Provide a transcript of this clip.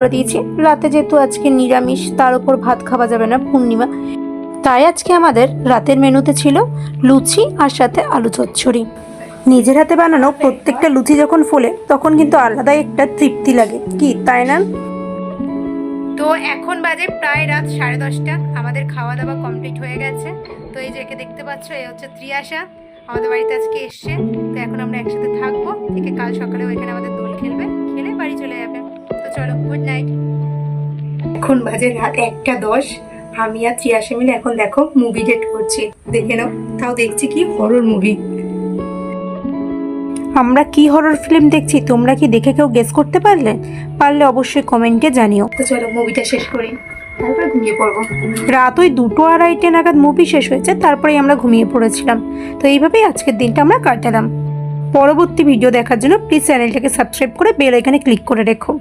করে দিয়েছি। রাতে যেহেতু আজকে নিরামিষ, তার উপর ভাত খাওয়া যাবে না, পূর্ণিমা, তাই আজকে আমাদের রাতের মেনুতে ছিল লুচি আর সাথে আলু চচ্চড়ি। নিজের হাতে বানানো প্রত্যেকটা লুচি যখন ফোলে তখন কিন্তু আলাদাই একটা তৃপ্তি লাগে, কি তাই না? তো এখন বাজে প্রায় রাত 10:30। আমাদের খাওয়া দাওয়া কমপ্লিট হয়ে গেছে। তো এই যে একে দেখতে পাচ্ছ, এই হচ্ছে ত্রিয়াশা, আমাদের বাড়িতে আজকে এসছে। তো এখন আমরা একসাথে থাকবো, থেকে কাল সকালেও এখানে আমাদের দোল খেলবে, খেলে বাড়ি চলে যাবে। তো চলো, গুড নাইট। এখন বাজে রাত 1:10। আমি আর ত্রিয়াশা মিলে এখন দেখো মুভি ডেট করছি। দেখে নাও, তাও দেখছি কি হরর মুভি। আমরা কি হরর ফিল্ম দেখছি তোমরা কি দেখে কেউ গেস করতে পারলে? পারলে অবশ্যই কমেন্টে জানিও। তো চলো মুভিটা শেষ করি, তারপরে ঘুমিয়ে পড়বো। রাত ওই 2-2:30 নাগাদ মুভি শেষ হয়েছে, তারপরেই আমরা ঘুমিয়ে পড়েছিলাম। তো এইভাবেই আজকের দিনটা আমরা কাটালাম। পরবর্তী ভিডিও দেখার জন্য প্লিজ চ্যানেলটাকে সাবস্ক্রাইব করে বেল আইকনে ক্লিক করে রেখো।